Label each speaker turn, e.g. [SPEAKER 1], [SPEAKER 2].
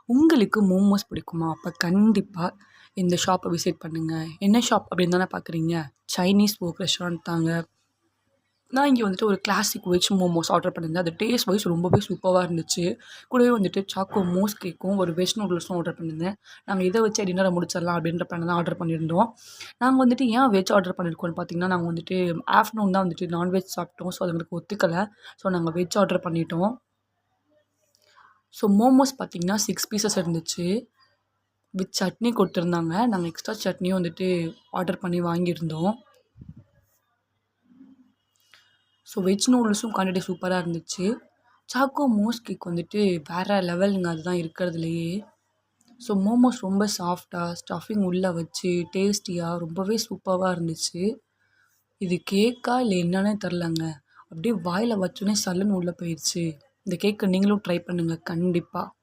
[SPEAKER 1] உங்களுக்கு மோமோஸ் பிடிக்குமா? அப்ப கண்டிப்பா இந்த ஷாப்ப விசிட் பண்ணுங்க. என்ன ஷாப் அப்படின்னு தானே பார்க்குறீங்க? சைனீஸ் ஃபோக் ரெஸ்டாரண்ட் தாங்க. நான் இங்கே வந்துட்டு ஒரு கிளாசிக் வெஜ் மோமோஸ் ஆர்டர் பண்ணியிருந்தேன். அது டேஸ்ட் வைஸ் ரொம்பவே சூப்பரா இருந்துச்சு. கூடவே வந்துட்டு சாக்கோ மோஸ் கேக்கும், ஒரு வெஜ் நூடுல்ஸும் ஆர்டர் பண்ணியிருந்தேன். நாங்க இத வச்சே டின்னர முடிச்சிடலாம் அப்படின்ற பிளான்ல தான் ஆர்டர் பண்ணியிருந்தோம். நாங்க வந்துட்டு ஏன் வெஜ் ஆர்டர் பண்ணியிருக்கோம்னு பார்த்தீங்கன்னா, நாங்க வந்துட்டு ஆஃப்டர்நூன் தான் வந்துட்டு நான்வெஜ் சாப்பிட்டோம். ஸோ, அது எங்களுக்கு ஒத்துக்கல. ஸோ, நாங்க வெஜ் ஆர்டர் பண்ணிட்டோம். ஸோ, மோமோஸ் பார்த்தீங்கன்னா 6 பீசஸ் இருந்துச்சு. வித் சட்னி கொடுத்துருந்தாங்க. நாங்க எக்ஸ்ட்ரா சட்னியும் வந்துட்டு ஆர்டர் பண்ணி வாங்கியிருந்தோம். ஸோ, வெஜ் நூடுல்ஸும் குவான்டிட்டி சூப்பரா இருந்துச்சு. சாக்கோ மோஸ் கேக் வந்துட்டு வேற லெவலுங்க. அதுதான் இருக்கிறதுலயே. ஸோ, மோமோஸ் ரொம்ப சாஃப்ட்டா, ஸ்டஃபிங் உள்ள வச்சு, டேஸ்டியா ரொம்பவே சூப்பரா இருந்துச்சு. இது கேக்கா இல்ல என்னன்னே தெரிலங்க. அப்படியே வாயில வச்சோனே சல்லுன்னு உள்ள போயிருச்சு. இந்த கேக்க நீங்களும் ட்ரை பண்ணுங்க கண்டிப்பா.